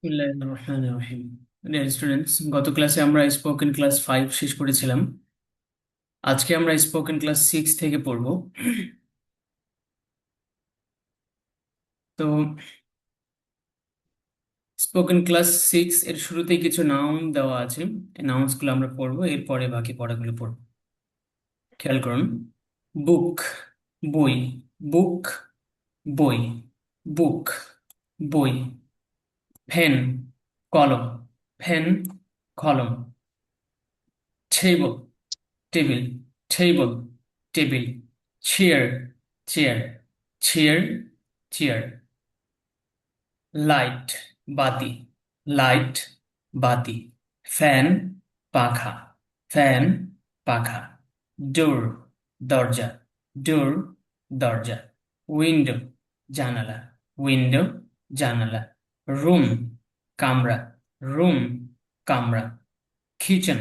বিসমিল্লাহির রহমানির রহিম। Dear students, গত ক্লাসে আমরা স্পোকেন ক্লাস 5 শেষ করেছিলাম। আজকে আমরা স্পোকেন ক্লাস 6 থেকে পড়ব। তো স্পোকেন ক্লাস 6 এর শুরুতেই কিছু নাউন দেওয়া আছে। এই নাউন্স গুলো আমরা পড়বো, এরপরে বাকি পড়াগুলো পড়বো। খেয়াল করুন। বুক, বই। বুক, বই। বুক, বই। পেন, কলম। পেন, কলম। Table, table. Table, table. Chair, chair. Chair, chair. Light, বাতি। লাইট, বাতি। ফ্যান, পাখা। ফ্যান, পাখা। ডোর, দরজা। ডোর, দরজা। উইন্ডো, জানালা। উইন্ডো, জানালা। রুম, কামরা। রুম, কামরা। কিচেন,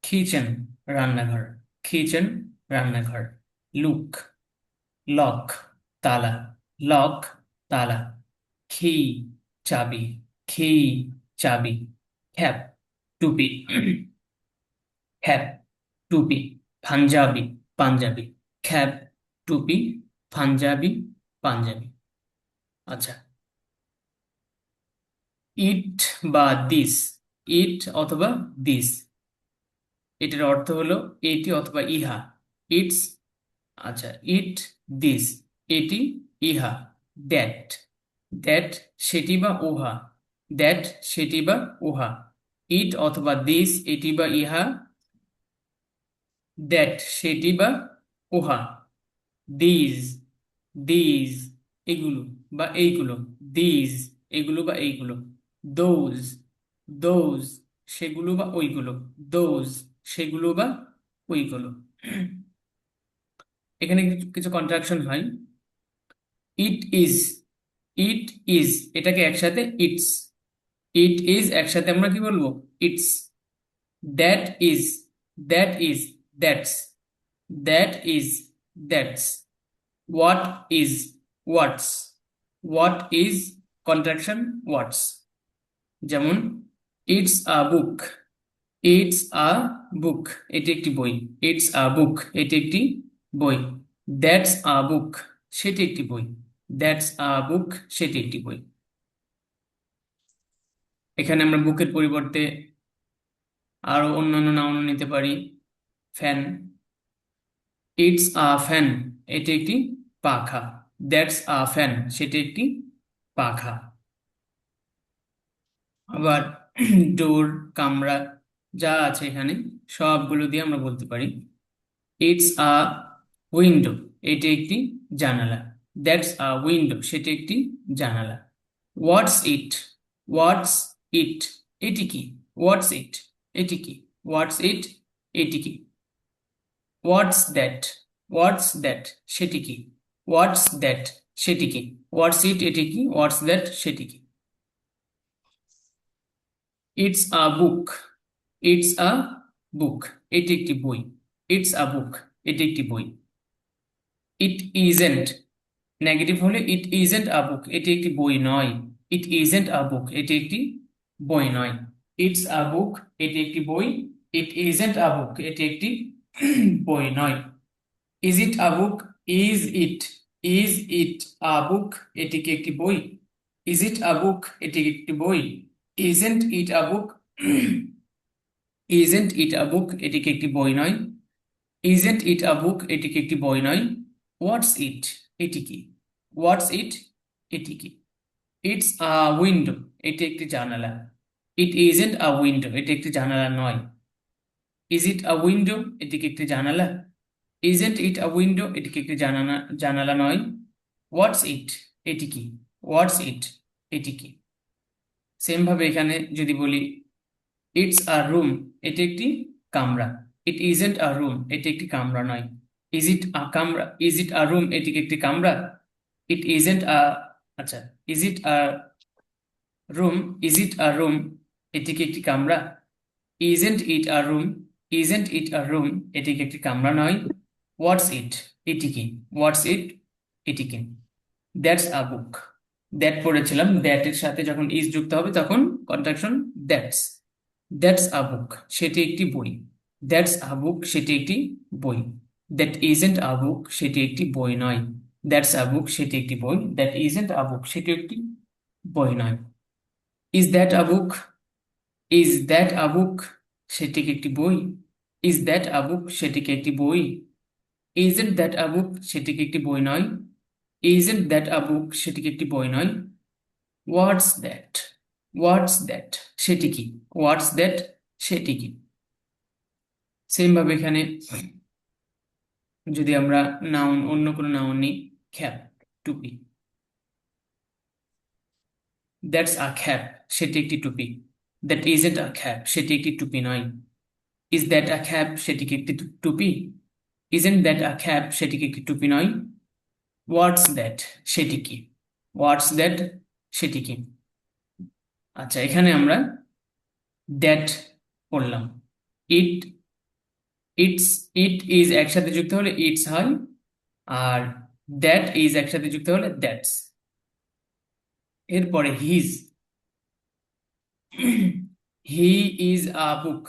কিচেন, রান্নাঘর। কিচেন, রান্নাঘর। লুক, লক, তালা। লক, তালা। কি, চাবি। কি, চাবি। ক্যাপ, টুপি। ক্যাপ, টুপি। পাঞ্জাবি, পাঞ্জাবি। ক্যাপ, টুপি, পাঞ্জাবি, পাঞ্জাবি। আচ্ছা, ইট বা দিস। ইট অথবা দিস, এটার অর্থ হলো এটি অথবা ইহা। ইটস, আচ্ছা, ইট, দিস, এটি, ইহা। দ্যাট, দ্যাট, সেটি বা উহা। দ্যাট, সেটি বা উহা। ইট অথবা দিস, এটি বা ইহা। দ্যাট, সেটি বা উহা। দিজ, দিজ, এগুলো বা এইগুলো। দিজ, এগুলো বা এইগুলো। দোজ, দোজ, সেগুলো বা ওইগুলো। দোজ, সেগুলো বা ওইগুলো। এখানে কিছু কিছু কন্ট্রাকশন হয়। ইট ইজ, ইট ইজ, এটাকে একসাথে ইটস। ইট ইজ একসাথে আমরা কি বলবো? It's. That is, that is, that's. That is, that's. What is, what's. What is, contraction what's. যেমন it's a book. It's a book, এটি একটি বই। ইটস আ বুক, এটি একটি বই। দ্যাটস আ বুক, সেটি একটি বই। দ্যাটস আ বুক, সেটি একটি বই। এখানে আমরা বুকের পরিবর্তে আরো অন্যান্য নাউন নিতে পারি। ফ্যান, ইটস আ ফ্যান, এটি একটি পাখা। দ্যাটস আ ফ্যান, সেটি একটি পাখা। আবার ডোর, কামরা, যা আছে এখানে সবগুলো দিয়ে আমরা বলতে পারি। ইটস আ উইন্ডো, এটি একটি জানালা। দ্যাটস আ উইন্ডো, সেটি একটি জানালা। হোয়াটস ইট, হোয়াটস ইট, এটি কি? হোয়াটস ইট, এটি কি? হোয়াটস ইট, এটি কি? হোয়াটস দ্যাট, হোয়াটস দ্যাট, সেটি কি? হোয়াটস দ্যাট, সেটি কি? হোয়াটস ইট, এটি কি? হোয়াটস দ্যাট, সেটি কি? It's a book, it's a book, এটি একটি বই। ইটস আ বুক, এটি একটি বই। ইট ইজেন্ট, নেগেটিভ হলে ইট ইজেন্ট আ বুক, এটি একটি বই নয়। ইট ইজেন্ট আ বুক, এটি একটি বই নয়। ইটস আ বুক, এটি একটি বই। ইট ইজেন্ট আ বুক, এটি একটি বই নয়। Is it a book, is it, is it a book, এটি কি একটি বই? ইজ ইট আ বুক, এটি কি একটি বই? Isn't it a book, isn't it a book, এটি কি একটি বই নয়। ইজেন্ট ইট আ বুক, এটি কি একটি বই নয়। হোয়াটস ইট, এটি কি? হোয়াটস ইট, এটি কি? ইটস আ উইন্ডো, এটি একটি জানালা। ইট ইজেন্ট আ উইন্ডো, এটি একটি জানালা নয়। ইজ ইট আ উইন্ডো, এটি কি একটি জানালা? ইজেন্ট ইট আ উইন্ডো, এটি কি একটি জানালা, জানালা নয়। হোয়াটস ইট, এটি কি? হোয়াটস ইট, এটি কি? সেম ভাবে এখানে যদি বলি ইটস আ রুম, এটি একটি কামরা। ইট ইজেন্ট আ রুম, এটি একটি কামরা নয়। ইজ ইট আ কামরা, ইজ ইট আ রুম, এটি কি একটি কামরা? ইট ইজেন্ট আ, আচ্ছা, is it a room, is it a room, এটি কি একটি কামরা? Isn't it a room, isn't it a room, এটি কি একটি কামরা নয়। হোয়াটস ইট, এটি কি? হোয়াটস ইট, এটি কি? দ্যাটস আ বুক, দ্যাট পড়েছিলাম, দ্যাট এর সাথে যখন ইজ যুক্ত হবে তখন contraction that's. That's a book, সেটি একটি বই। দ্যাটস আ বুক, সেটি একটি বই। দ্যাট ইজেন্ট আ বুক, সেটি একটি বই নয়। দ্যাটস আ বুক, সেটি একটি বই। দ্যাট ইজেন্ট আ বুক, সেটি একটি বই নয়। Is that a book? Is that a book, সেটি কি একটি বই? ইজ দ্যাট আ বুক, সেটি কি একটি বই? ইজেন্ট দ্যাট আ বুক, সেটি কি একটি বই নয়? ইজেন্ট দ্যাট আ বুক, সেটি কি একটি বই নয়? What's that? হোয়াটস দ্যাট, সেটি কি? হোয়াটস দ্যাট, সেটি কি? সেম ভাবে এখানে যদি আমরা নাউন, অন্য কোনো নাউন নিই, খ্যাপ, টুপি। দ্যাটস আ খ্যাপ, সেটি একটি টুপি। দ্যাট ইজেন্ট আ খ্যাপ, সেটি একটি টুপি নয়। ইজ দ্যাট আ খ্যাপ, সেটি কি একটি টুপি? ইজেন্ট দ্যাট আ খ্যাপ, সেটি কি একটি টুপি নয়? হোয়াটস দ্যাট, সেটি কি? হোয়াটস দ্যাট, সেটি কি? আচ্ছা, এখানে আমরা দ্যাট পড়লাম। ইট, ইটস, ইট ইজ একসাথে যুক্ত হলে ইটস হয়, আর দ্যাট ইজ একসাথে যুক্ত হলে দ্যাটস। এরপরে his, he is a book,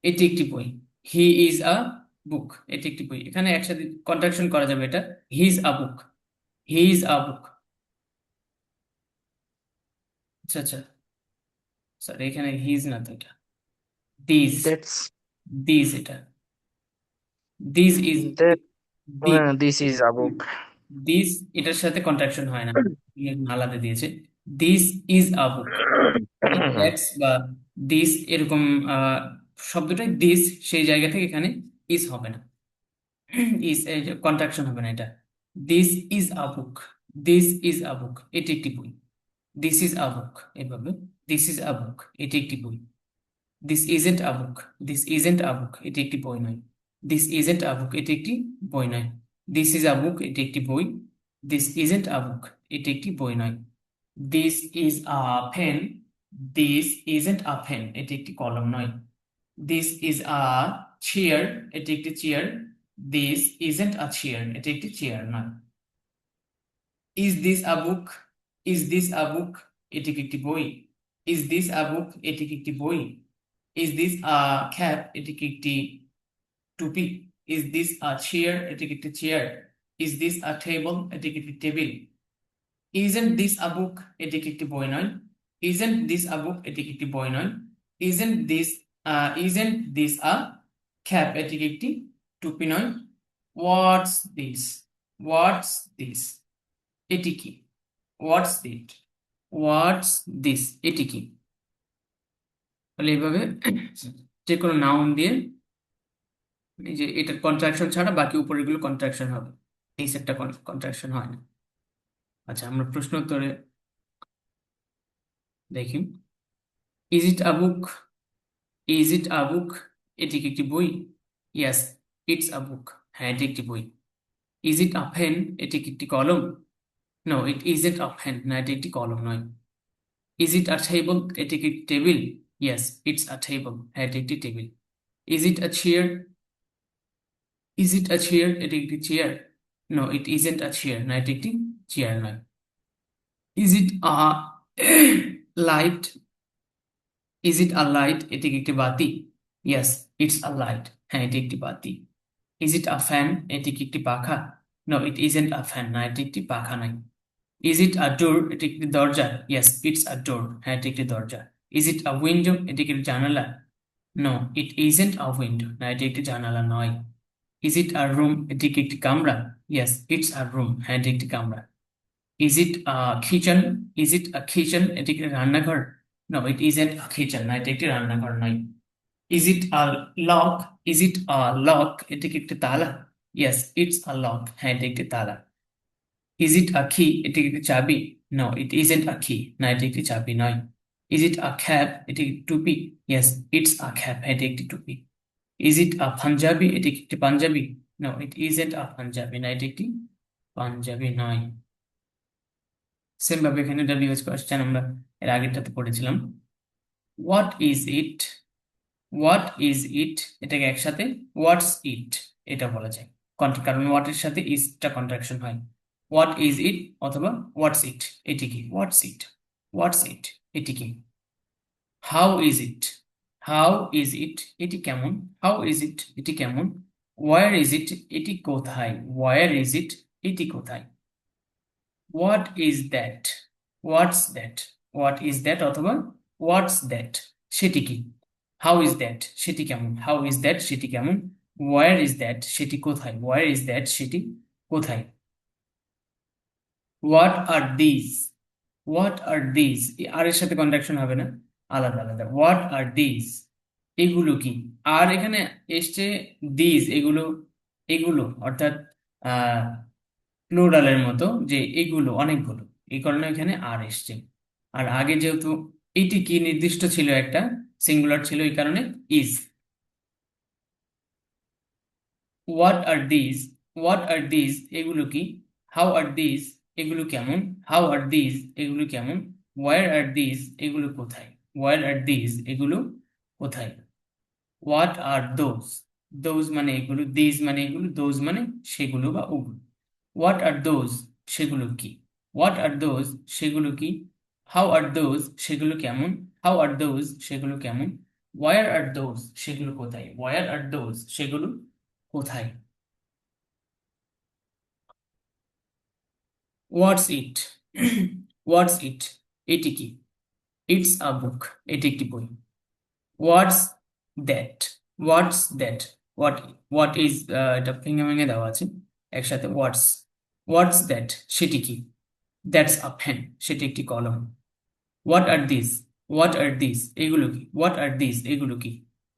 এটি একটি বই। হি ইজ আ বুক, এটি একটি বই। এখানে একসাথে কন্ট্রাকশন করা যাবে এটা, his a book. He is a বুক। আচ্ছা আচ্ছা, সরি, এখানে হিজ না তো, এটা দিজ। That's দিজ, এটা these is, that these, this is a book. This এটার সাথে কন্ট্রাকশন হয় না, আলাদা দিয়েছে। This is a book. That's বা দিস এরকম আহ, শব্দটাই দিস, সেই জায়গা থেকে এখানে ইজ হবে না, ইজ কন্ট্রাকশন হবে না এটা। This is a book, this is a book, এটি একটি বই। দিস ইজ আ বুক, এভাবে দিস ইজ আ বুক, এটি একটি বই। This isn't a book, this isn't a book, এটি একটি বই নয়। দিস ইজেন্ট আ বুক, এটি একটি বই নয়। দিস ইজ আ বুক, এটি একটি বই। দিস ইজেন্ট আ বুক, এটি একটি বই নয়। This is a pen, this isn't a pen, এটি একটি কলম নয়। দিস ইজ আ চেয়ার, এটি একটি chair. This isn't a chair, এটি একটি চেয়ার নয়। Is this a book? Is this a book, এটি কি একটি বই? ইজ দিস আ বুক, এটি কি একটি বই? ইজ দিস আ ক্যাপ, এটি কি একটি টুপি? ইজ দিস আ চেয়ার, এটি কি একটি chair? Is this a table, এটি কি একটি table? Isn't this a book, এটি কি একটি বই নয়? ইজেন্ট দিস আ বুক, এটি কি একটি বই নয়? Isn't this, isn't this a cap, এটি কি একটি টুপি নয়? What's this? হোয়াটস দিস, এটি কি? হোয়াটস ইট? হোয়াটস দিস, এটি কি? তাহলে এইভাবে যে কোনো নাউন দিয়ে, এই যে এটার কন্ট্রাকশন ছাড়া বাকি উপরেগুলো কন্ট্রাকশন হবে, এই সেটটা কন্ট্রাকশন হয় না। আচ্ছা, আমরা প্রশ্ন উত্তরে দেখি। Is it a book? Is it a book, এটি কি একটি বই? ইয়াস, ইটস আ বুক, হ্যাঁ এটি একটি বই। ইজ ইট আ পেন, এটি কি একটি কলম? No, it isn't a pen, না এটি একটি কলম নয়। ইজ ইট আ টেবল, এটি কি একটি table? Yes, it's a table, হ্যাঁ এটি একটি table. Is it a chair? Is it a chair, এটি একটি chair? No, it isn't a chair, না এটি একটি চেয়ার নয়। Is it a light? Is it a light, এটি কি একটি বাতি? ইয়াস, ইটস আ লাইট, হ্যাঁ এটি একটি বাতি। ইজ ইট আ ফ্যান, এটি কি একটি পাখা? No, it isn't a fan, না এটি একটি পাখা নয়। ইজ ইট আ ডোর, এটি একটি দরজা? ইয়াস, ইটস আ ডোর, হ্যাঁ এটি একটি দরজা। ইজ ইট আ উইন্ডো, এটি কি একটি জানালা? No, it isn't a window, না এটি একটি জানালা নয়। ইজ ইট আর রুম, এটি কি একটি কামরা? ইয়েস, ইটস আর রুম, হ্যাঁ এটি একটি কামরা। Is it kitchen? Is it a kitchen, এটি কি রান্নাঘর? No, it isn't a kitchen, না এটি একটি রান্নাঘর নয়। Is it a lock? Is it a lock, এটি কি একটি তালা? ইয়েস, ইটস আ লক, হ্যাঁ এটি একটি তালা। ইজ ইট আ কি, এটি কি একটি চাবি? নো, ইট ইজেন্ট আ কি, না এটি একটি চাবি নয়। ইজ ইট আ ক্যাপ, এটি কি টুপি? ইয়েস, ইটস আ ক্যাপ, এটি একটি টুপি। ইজ ইট আ পাঞ্জাবি, এটি কি একটি পাঞ্জাবি? নো, ইট ইজন্ট আ পাঞ্জাবি, না এটি একটি পাঞ্জাবি নয়। সেম ভাবে এখানে ডব্লিউএইচ কোয়েশ্চেন আমরা এর আগেরটাতে পড়েছিলাম। What is it? What is it, এটাকে একসাথে হোয়াটস ইট এটা বলা যায়, কারণ হোয়াট এর সাথে ইজটা কন্ট্রাকশন হয়। হোয়াট ইজ ইট অথবা হোয়াটস ইট, এটি কি, হোয়াটস ইট, হোয়াটস ইট, এটি কি। How is it, how is it, এটি কেমন, হাউ ইজ ইট, এটি কেমন। ওয়ার ইজ ইট, এটি কোথায়, ওয়ার ইজ ইট, এটি কোথায়। What is that, what's that, what is that অথবা হোয়াটস দ্যাট, সেটি কি। হাউ ইজ দ্যাট, সেটি কেমন, হাউ ইজ দ্যাট, সেটি কেমন। ওয়ার ইজ দ্যাট, সেটি কোথায়, ওয়ার ইজ দ্যাট, সেটি কোথায়। What are this, what are this, আর এর সাথে কন্ট্রাকশন হবে না, আলাদা আলাদা। হোয়াট আর দিস, এগুলো কি। আর এখানে এসছে দিস, এগুলো, এগুলো অর্থাৎ প্লুরালের মতো, যে এগুলো অনেকগুলো, এই কারণে এখানে আর এসছে। আর আগে যেহেতু এটি কি নির্দিষ্ট ছিল, একটা সিঙ্গুলার ছিল, এই কারণে is. What are this, what are this, এগুলো কি। হাউ আর দিস, এগুলো কেমন, হাউ আর দিস, এগুলো কেমন। ওয়ার আর দিস, এগুলো কোথায়, ওয়ার আর দিস, এগুলো কোথায়। হোয়াট আর দোজ, দোজ মানে এগুলো, দিস মানে এগুলো, দোজ মানে সেগুলো বা ওগুলো। হোয়াট আর দোজ, সেগুলো কি। হোয়াট আর দোজ, সেগুলো কি। হাউ আর দোজ, সেগুলো কেমন, হাউ আর দোজ, সেগুলো কেমন। ওয়ার আর দোজ, সেগুলো কোথায়, ওয়ার আর দোজ, সেগুলো কোথায়। হোয়াটস ইট, হোয়াটস ইট, এটি কি। ইটস আ বুক, এটি একটি বই। What's that, what's that, what, what is, এটা ভেঙে ভেঙে দেওয়া আছে একসাথে। হোয়াটস, হোয়াটস দ্যাট, সেটি কি। দ্যাটস আ পেন, সেটি একটি কলম। What are this, what are this, এগুলো কি। হোয়াট আর দিস, এগুলো কি।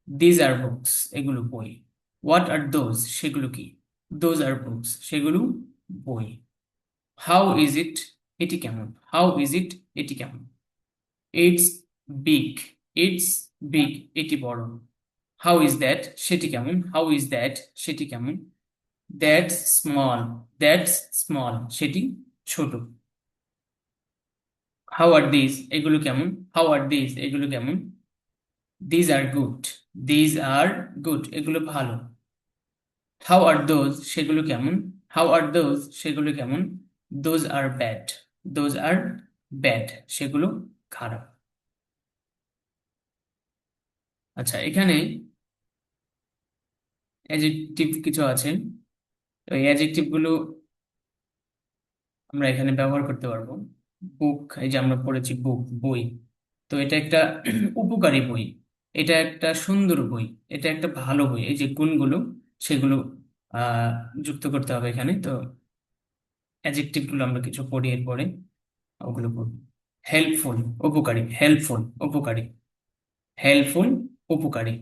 দিজ আর বুকস, এগুলো বই। হোয়াট আর দোজ, সেগুলো কি। দোজ আর বুকস, সেগুলো বই। হাউ ইজ ইট, এটি কেমন, হাউ ইজ ইট, এটি কেমন। ইটস বিগ, ইটস বিগ, এটি বড়। হাউ ইজ দ্যাট, সেটি কেমন, হাউ ইজ দ্যাট, সেটি কেমন। দ্যাটস স্মল, দ্যাটস স্মল, সেটি ছোট। হাউ আর দিস, এগুলো কেমন, হাউ আর দিস, এগুলো কেমন। These are good, these are good, এগুলো ভালো। হাউ আর দোজ, সেগুলো কেমন, হাউ আর দোজ, সেগুলো কেমন। Those are bad, those are bad, সেগুলো খারাপ। আচ্ছা, এখানে অ্যাডজেক্টিভ কিছু আছে, তো এই অ্যাডজেক্টিভ গুলো আমরা এখানে ব্যবহার করতে পারবো। বুক, এই যে আমরা পড়েছি বুক, বই, তো এটা একটা উপকারী বই, এটা একটা সুন্দর বই, এটা একটা ভালো বই, এই যে গুণগুলো, সেগুলো আহ যুক্ত করতে হবে এখানে। তো অ্যাডজেক্টিভ গুলো আমরা কিছু পড়ি এরপরে, ওগুলো পড়ি। হেল্পফুল, উপকারী, হেল্পফুল, উপকারী। হেল্পফুল, উপকারী।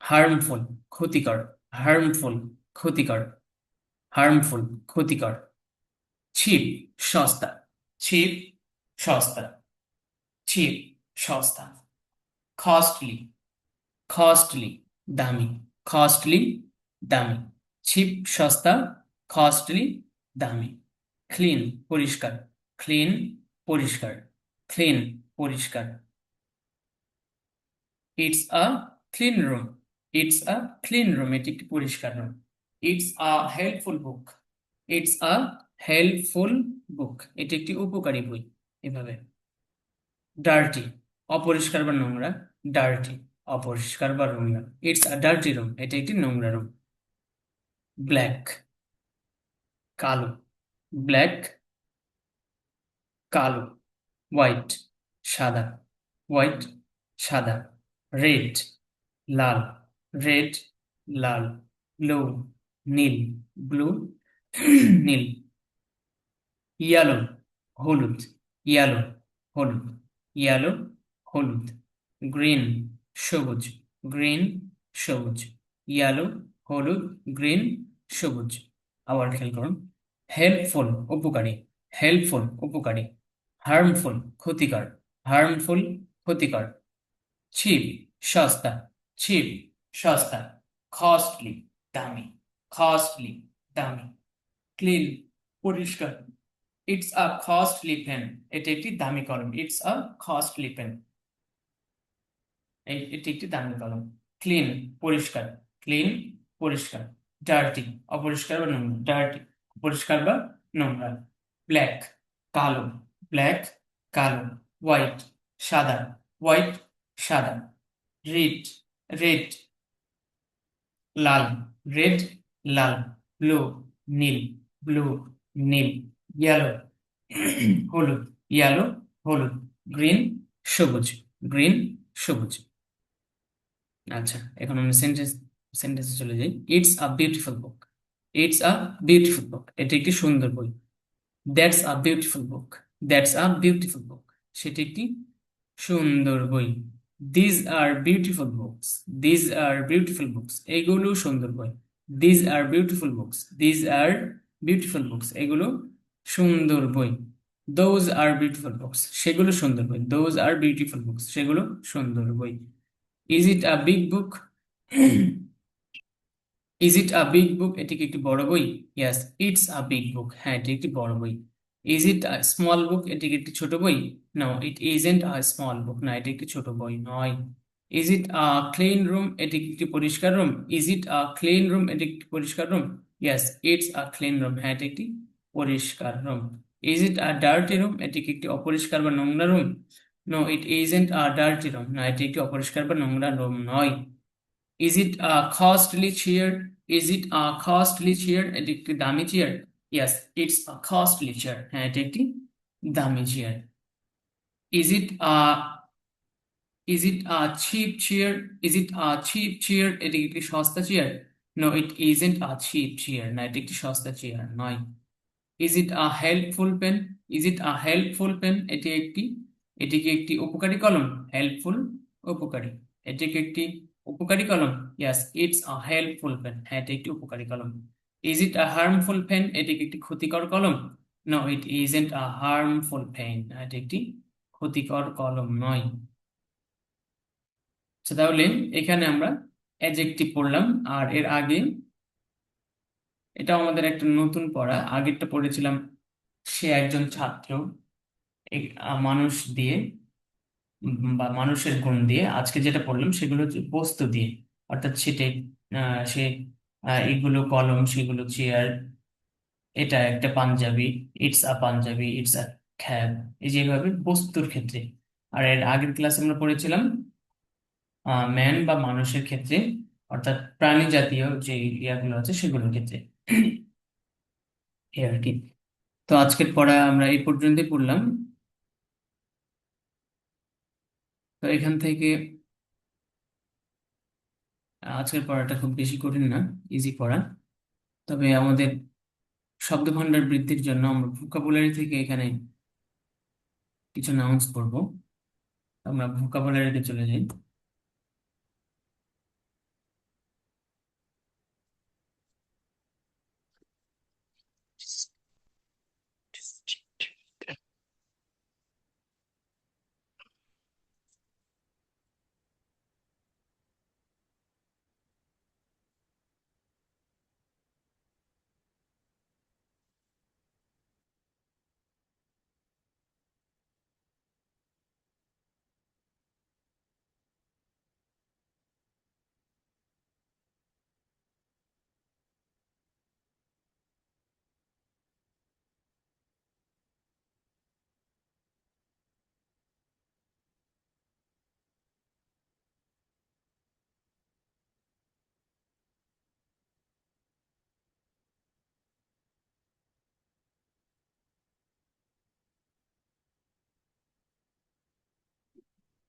হার্মফুল, ক্ষতিকর, হার্মফুল, ক্ষতিকর, হার্মফুল, ক্ষতিকর। চিপ, সস্তা, চিপ, সস্তা, চিপ, সস্তা। কস্টলি, কস্টলি, দামি, কস্টলি, দামি। চিপ, সস্তা, কস্টলি, দামি। ক্লিন, পরিষ্কার, ক্লিন, পরিষ্কার, ক্লিন, পরিষ্কার। It's a clean room, it's a clean room, এটি একটি পরিষ্কার room. It's a helpful book, it's a helpful book, এটি একটি উপকারী বই, এভাবে। ডার্টি, অপরিষ্কার বা নোংরা, ডার্টি, অপরিষ্কার বা নোংরা। ইটস আ ডার্টি রুম, এটি একটি নোংরা রুম। ব্ল্যাক, কালো, ব্ল্যাক, কালো। হোয়াইট, সাদা, হোয়াইট, সাদা। রেড, লাল, রেড, লাল। ব্লু, নীল, ব্লু, নীল। ইয়ালো, হলুদ, ইয়ালো, হলুদ, ইয়ালো, হলুদ। গ্রিন, সবুজ, গ্রিন, সবুজ। ইয়ালো, হলুদ, গ্রিন, সবুজ। আবার খেয়াল করুন। হেল্পফুল, উপকারী, হেল্পফুল, উপকারী। হার্মফুল, ক্ষতিকর, হার্মফুল, ক্ষতিকর। চিপ, সস্তা, চিপ, সস্তা। কস্টলি, দামি, কস্টলি, দামি। ক্লিন, পরিষ্কার। ইটস আ কস্টলি পেন, এটা একটি দামি কলম। ইটস আ কস্টলি পেন, এটি একটি দামি কলম। ক্লিন, পরিষ্কার, ক্লিন, পরিষ্কার। ডার্টি, অপরিষ্কার বা নোংরা, ডার্টি, অপরিষ্কার বা নোংরা। ব্ল্যাক কালো, ব্ল্যাক কালো। হোয়াইট সাদা, হোয়াইট সাদা। রেড রেড লাল, রেড লাল। ব্লু নীল, ব্লু নীল। ইয়েলো হলুদ, ইয়েলো হলুদ। গ্রিন সবুজ, গ্রিন সবুজ। আচ্ছা, এখন আমরা সেন্টেন্সে চলে যাই। It's a beautiful book. It's a beautiful book, এটি একটি সুন্দর বই। That's a beautiful book, that's a beautiful book, সেটি একটি সুন্দর বই। These are beautiful books, these are beautiful books, এগুলো সুন্দর বই। These are beautiful books, these are beautiful books, এগুলো সুন্দর বই। দোজ আর বিউটিফুল বুকস, সেগুলো সুন্দর বই। দোজ আর বিউটিফুল বুকস, সেগুলো সুন্দর বই। Is it a big book? Is it a big বুক, এটি কি একটি বড় বই? ইয়াস, ইটস আ বিগ বুক, হ্যাঁ এটি একটি বড় বই। ইজ ইট আ স্মল বুক, এটি কি একটি ছোট বই? No, it isn't a small book, না এটি একটি ছোট বই নয়। Is it a clean room, এটি কি একটি পরিষ্কার room? Is it a clean room, এটি একটি পরিষ্কার room? Yes, it's a clean room, হ্যাঁ এটি একটি পরিষ্কার room. Is it a dirty room, এটি কি একটি অপরিষ্কার বা নোংরা room? No, it isn't a dirty room, না এটি একটি অপরিষ্কার বা নোংরা রুম নয়। Is it a costly chair? Is it a costly chair, এটি একটি দামি chair? Yes, it's a costly chair, হ্যাঁ এটি একটি দামি chair. Is it a is it a cheap chair? Is it a cheap chair, এটি একটি সস্তা chair? No, it isn't a cheap chair, না এটি একটি সস্তা চেয়ার নয়। Is it a helpful pen? Is it a helpful pen, এটি কি একটি উপকারী কলম? হেল্পফুল উপকারী, এটি কি একটি উপকারী কলম? Yes, it's a helpful pen, হ্যাঁ এটি একটি উপকারী কলম। Is it a harmful pen? এটি কি একটি ক্ষতিকর কলম? No, it isn't a harmful pen, এটি একটি ক্ষতিকর কলম নয়। আচ্ছা, তাহলে এখানে আমরা অ্যাডজেক্টিভ পড়লাম। আর এর আগে, এটা আমাদের একটা নতুন পড়া, আগেরটা পড়েছিলাম সে একজন ছাত্র, মানুষ দিয়ে বা মানুষের গুণ দিয়ে। আজকে যেটা পড়লাম সেগুলো হচ্ছে বস্তু দিয়ে, অর্থাৎ সেটাই সে এগুলো কলম, সেগুলো চেয়ার, এটা একটা পাঞ্জাবি, it's a panjabi, it's a cab, এই যেভাবে বস্তুর ক্ষেত্রে। আর এর আগের ক্লাসে আমরা পড়েছিলাম ম্যান বা মানুষের ক্ষেত্রে, অর্থাৎ প্রাণী জাতীয় যে ইয়াগুলো আছে সেগুলোর ক্ষেত্রে। এই আর কি। তো আজকের পড়া আমরা এই পর্যন্তই পড়লাম। তো এখান থেকে আজকের পড়াটা খুব বেশি কঠিন না, ইজি পড়া। তবে আমাদের শব্দভান্ডার বৃদ্ধির জন্য আমরা ভোকাবুলারি থেকে এখানে কিছু নাউন্স পড়বো। আমরা ভোকাবুলারিতে চলে যাই।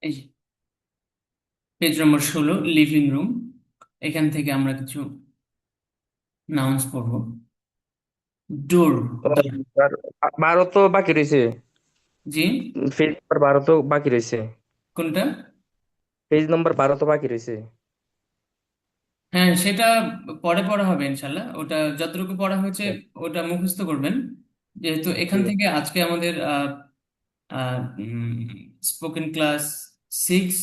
এই পেজ নম্বর 16, লিভিং রুম। এখান থেকে আমরা কিছু নাউন্স পড়বো। ডোর, ও, আর 12 তো বাকি রয়েছে। জি, পেজ নাম্বার 12 তো বাকি রয়েছে। কোনটা? পেজ নাম্বার 12 তো বাকি রয়েছে। হ্যাঁ, সেটা পরে পড়া হবে ইনশাল্লাহ। ওটা যতটুকু পড়া হয়েছে ওটা মুখস্থ করবেন। যেহেতু এখান ঠিক থেকে আছে। আজকে আমাদের স্পোকেন ক্লাস 6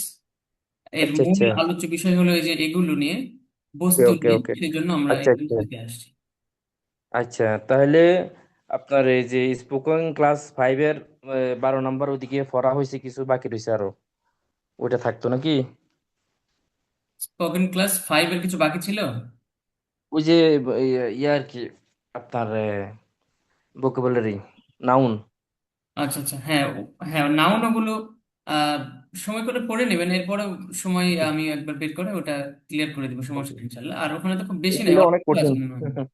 এর আচ্ছা মূল আচ্ছা। আলোচ্য বিষয় হলো এই যে এগুলো নিয়ে, ওকে বস্তু ওকে নিয়ে, ওকে। সেই জন্য আমরা আচ্ছা এগুলো আচ্ছা। শিখে আসছি। আচ্ছা তাহলে আপনার এই যে স্পোকেন ক্লাস 5-এর 12 নম্বর ওদিকে পড়া হয়েছে, কিছু বাকি রয়েছে আরো, ওইটা থাকতো নাকি? স্পোকেন ক্লাস 5 এর কিছু বাকি ছিল। ওই যে ইয়ে আর কি, আপনার ভোকাবুলারি। নাউন। আচ্ছা আচ্ছা, হ্যাঁ হ্যাঁ, নাউন ওগুলো আহ সময় করে পড়ে নেবেন, এরপরে সময় আমি একবার বের করে ওটা ক্লিয়ার করে দেবো, সমস্যা নেই ইনশাল্লাহ। আর ওখানে তো খুব বেশি নেই, এগুলো অল্প অনেক আছে কঠিন। মনে হয়।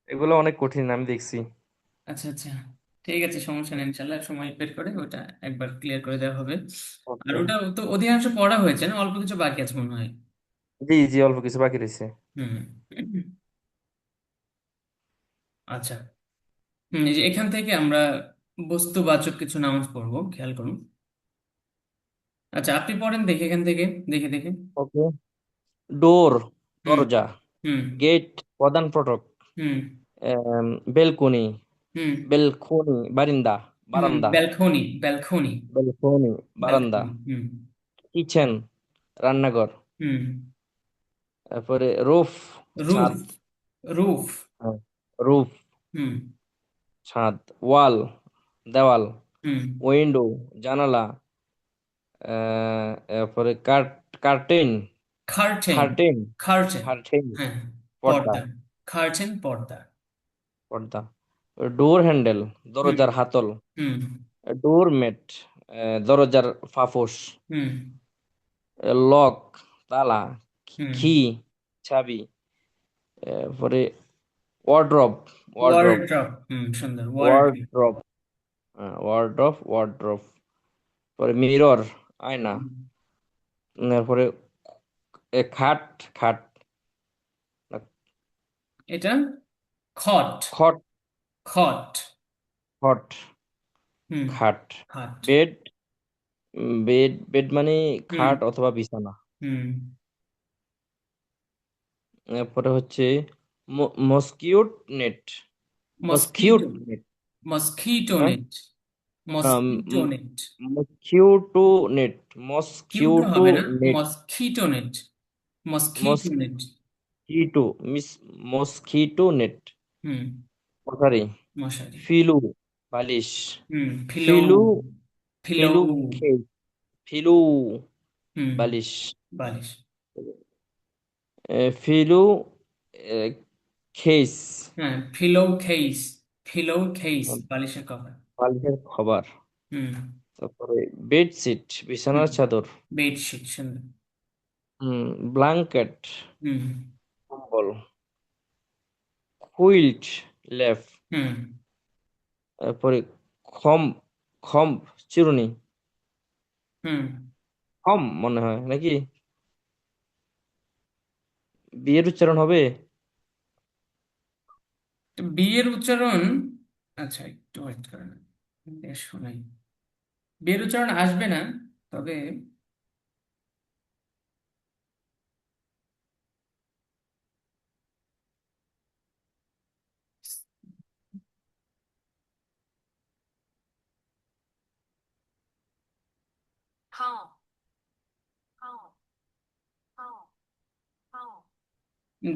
এগুলো অনেক কঠিন আমি দেখছি। আচ্ছা আচ্ছা, ঠিক আছে, সমস্যা নেই ইনশাল্লাহ, সময় বের করে ওটা একবার ক্লিয়ার করে দেওয়া হবে। আর ওকে। ওটা তো অধিকাংশ পড়া হয়েছে না, অল্প কিছু বাকি আছে মনে হয়। জি জি, অল্প কিছু বাকি রয়েছে। হুম। আচ্ছা। এই যে এখান থেকে আমরা বস্তুবাচক কিছু নাউন্স পড়বো, খেয়াল করুন। আচ্ছা, আপনি পড়েন দেখে এখান থেকে, দেখে দেখে। ওকে। ডোর, হুম দরজা। হুম গেট, প্রধান ফটক। হুম বেলকনি, হুম বেলকনি বারিন্দা, হুম বারান্দা। ব্যালকনি, ব্যালকনি, বেলকনি বারান্দা। ব্যালকনি। হুম কিচেন, রান্নাঘর। হুম তারপরে রুফ, রুফ, ছাদ। রুফ। রুফ, হুম ছাদ। ওয়াল, দেওয়াল। হুম উইন্ডো, জানালা। তারপরে কার্টেন, খার্টেন, খার্টেন, খার্টেন। খার্টেন। হ্যাঁ, পর্দা, পর্দা, খার্টেন, পর্দা। পর্দা। ডোর হ্যান্ডেল, হুম দরজার হাতল। হুম ডোর ম্যাট, দরজার ফাফোস। হুম লক, তালা। হুম কি, চাবি। তারপরে ওয়ার্ড্রব, ওয়ার্ড্রব, ওয়ার্ড্রপ। হুম, সুন্দর, ওয়ার্ড্রপ। ওয়ার্ড্রব। Wardrobe, wardrobe. পরে মিরর, আয়না। তারপরে খাট, খাট। এটা খট, খট, খট। খট, হুম, খাট। খাট। বেড, বেড, বেড মানে হুম খাট অথবা বিছানা। হুম এরপরে হচ্ছে mosquito net, mosquito mosquito, net. Mosquito হ্যাঁ, net, mosquito net. Mosquito net, কিউটো মসকিউটো হবে না, net. Mosquito net, mosquito net. Mosquito, মিস, মসকিটো নেট। হুম, মশারি। মশারি। ফিলু, বালিশ। হুম, ফিলো, ফিলু, ফিলো। ফিলু খেস, ফিলু হুম, বালিশ। বালিশ। ফিলু খেস, হ্যাঁ, ফিলো খেইস, ফিলো খেইস, বালিশের কভার। বালিশের খবর। হুম তারপরে বেডশিট, হুম বিছানার চাদর। বেডশিট, সুন্দর। ব্ল্যাঙ্কেট, হুম কম্বল। হুইলড, লেফ। হুম তারপরে খম, খম, চিরুনি। হুম খম মনে হয় নাকি, বিয়ের উচ্চারণ হবে। তো বিয়ের উচ্চারণ, আচ্ছা একটু ওয়েট করেন, বেশ শোনাই। বিয়ের উচ্চারণ আসবে না, তবে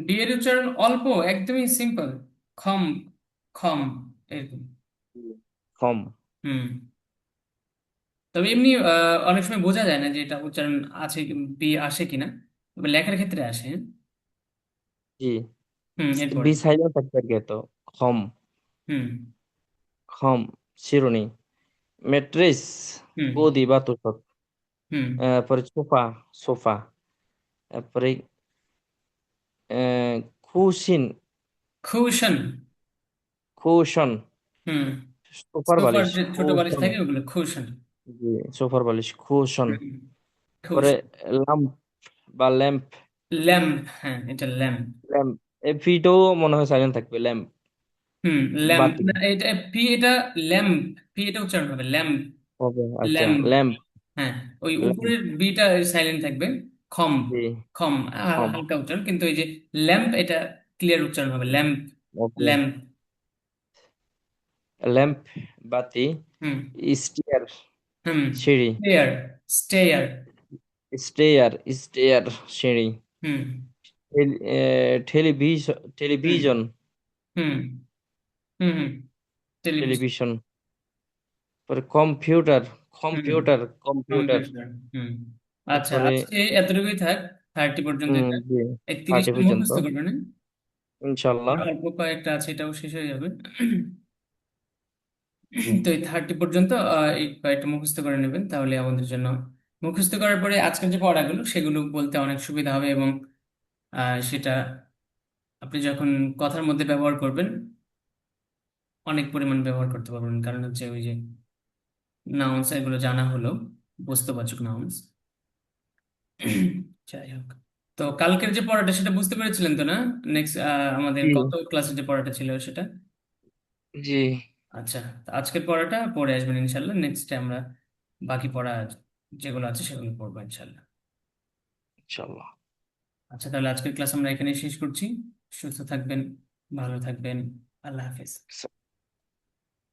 বিয়ের উচ্চারণ অল্প, একদমই সিম্পল। খম, খম, এরকম। খম। হুম। তবে এমনি অনেক সময় বোঝা যায় না যে এটা উচ্চারণ আছে বিয়ে আসে কিনা, তবে লেখার ক্ষেত্রে আসে। জি, হুম, এরপরে। বি সাইলেন্ট থাকবে আর কি, তো খম, হুম খম, শিরোনি। ম্যাট্রেস, হুম গদি বা তোষক। হুম তারপরে সোফা, সোফা। তারপরে খুশিন, কুশন। কুশন। হুম, সোফার সোফার বালিশ, যে ছোট বালিশ কুশন। থাকে ওগুলো কুশন। জি, সোফার বালিশ, কুশন। পরে কুশন। ল্যাম্প বা ল্যাম্প, ল্যাম্প, হ্যাঁ এটা ল্যাম্প। ল্যাম্প। এই ফিটও মনে হয় সাইলেন্ট থাকবে, ল্যাম্প। হুম, ল্যাম্প বাতি না, এটা পি, এটা ল্যাম্প, পি এটা উচ্চারণ হবে ল্যাম্প। হবে, আচ্ছা ল্যাম্প, ল্যাম্প, হ্যাঁ, ওই ল্যাম্প। উপরের বিটা সাইলেন্ট থাকবে। খম, জি, খম কম। হালকা উচ্চারণ, কিন্তু এই যে ল্যাম্প এটা ক্লিয়ার উচ্চারণ হবে, ল্যাম্প, ওকে। ল্যাম্প। ল্যাম্প, বাতি। হুম স্টেয়ার, হুম সিঁড়ি। Stair, stair. স্টেয়ার, স্টেয়ার, সিঁড়ি। হুম টেলিভিশন, হুম টেলিভিশন, হুম হুম টেলিভিশন। টেলিভিশন। পরে কম্পিউটার, হুম, কম্পিউটার, কম্পিউটার। কম্পিউটার। হুম। আচ্ছা, তারপরে আজকে এতটুকুই থাক, 30 পর্যন্ত থাক। জি, এই 30 30টা পর্যন্ত মুখস্থ করবেন, হ্যাঁ? ইনশাল্লাহ। আর অল্প কয়েকটা আছে, এটাও শেষ হয়ে যাবে। জি তো এই 30 পর্যন্ত এই কয়েকটা মুখস্থ করে নেবেন, তাহলে আমাদের জন্য মুখস্থ করার পরে আজকের যে পড়াগুলো সেগুলো বলতে অনেক সুবিধা হবে, এবং সেটা আপনি যখন কথার মধ্যে ব্যবহার করবেন অনেক পরিমাণ ব্যবহার করতে পারবেন, কারণ হচ্ছে ওই যে নাউন্স এগুলো জানা হলো, বস্তুবাচক নাউন্স। যাই হোক, তো কালকের যে পড়াটা সেটা বুঝতে পেরেছিলেন তো না? নেক্সট আমাদের জি গত ক্লাসে যে পড়াটা ছিল সেটা। জি আচ্ছা, তো আজকের পড়াটা পড়ে আসবেন ইনশাল্লাহ, নেক্সটে আমরা বাকি পড়া যেগুলো আছে সেগুলো পড়বো ইনশাল্লাহ। ইনশাল্লাহ। আচ্ছা, তাহলে আজকের ক্লাস আমরা এখানেই শেষ করছি। সুস্থ থাকবেন, ভালো থাকবেন, আল্লাহ হাফেজ।